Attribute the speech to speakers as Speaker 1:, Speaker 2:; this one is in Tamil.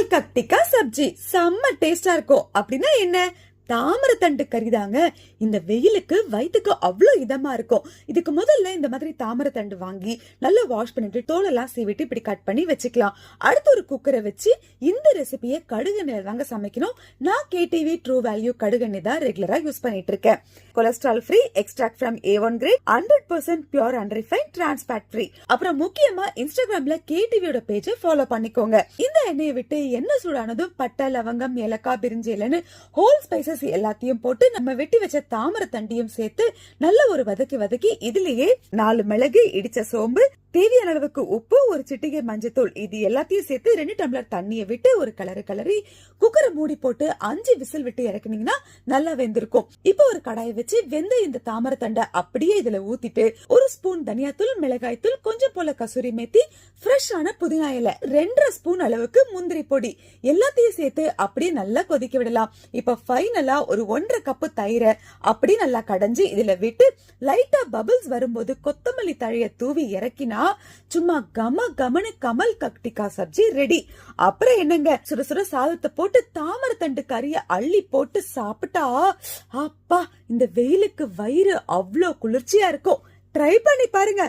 Speaker 1: கமல் கட்டிக்கா சப்ஜி செம்ம டேஸ்டா இருக்கும். அப்படின்னா என்ன? தாமரத்தண்டு கறிதாங்க. இந்த வெயிலுக்கு வயிற்றுக்கு அவ்வளோ இதமா இருக்கும். இதுக்கு முதல்ல இந்த மாதிரி தாமரத்தண்டு வாங்கி நல்லா வாஷ் பண்ணிட்டு தோலெல்லாம் சீவிட்டு இப்படி கட் பண்ணி வச்சுக்கலாம். அடுத்து ஒரு குக்கரை வச்சு இந்த ரெசிபியை கடுகெண்ணெய் தாங்க சமைக்கணும். நான் கேடிவி ட்ரூ வேல்யூ கடுகெண்ணெய் தான் ரெகுலரா யூஸ் பண்ணிட்டு இருக்கேன். Cholesterol free, extract from A1 grade, 100% pure and refine, trans fat free. அப்புறம் முக்கியமா இன்ஸ்டாகிராம்ல கேடிவியோட பேஜை ஃபாலோ பண்ணிக்கோங்க. இந்த எண்ணெயை விட்டு எண்ணெய் சூடானதும் பட்டை, லவங்கம், ஏலக்காய், பிரிஞ்சி இலைன்னு ஹோல் ஸ்பைசஸ் எல்லாத்தையும் போட்டு நம்ம வெட்டி வச்ச தாமரை தண்டியும் சேர்த்து நல்ல ஒரு வதக்கி இதுலயே 4 மிளகு, இடிச்ச சோம்பு, தேவையான அளவுக்கு உப்பு, ஒரு சிட்டிகை மஞ்சத்தூள், இது எல்லாத்தையும் சேர்த்து 2 டம்ளர் தண்ணியை விட்டு ஒரு கிளறி குக்கரை மூடி போட்டு 5 விசில் விட்டு இறக்குனீங்கன்னா நல்லா வெந்திருக்கும். இப்போ ஒரு கடாயை வச்சு வெந்த இந்த தாமரை தண்டை அப்படியே இதுல ஊத்திட்டு 1 ஸ்பூன் தனியாத்தூள், மிளகாய் தூள், கொஞ்சம் போல கசூரி மேத்தி, ஃப்ரெஷ்ஷான புதினா இலை, 2 ஸ்பூன் அளவுக்கு முந்திரி பொடி எல்லாத்தையும் சேர்த்து அப்படியே நல்லா கொதிக்க விடலாம். இப்ப ஃபைனலா ஒரு 1.5 கப்பு தயிரை அப்படி நல்லா கடைஞ்சி இதுல விட்டு லைட்டா பபிள்ஸ் வரும்போது கொத்தமல்லி தழைய தூவி இறக்கினா சும்மா கமனு கமல் கட்டிக்கா சப்ஜி ரெடி. அப்புறம் என்னங்க, சுட சுட சாதத்தை போட்டு தாமரத்தண்டு கறிய அள்ளி போட்டு சாப்பிட்டா அப்பா, இந்த வெயிலுக்கு வயிறு அவ்வளோ குளிர்ச்சியா இருக்கும். ட்ரை பண்ணி பாருங்க.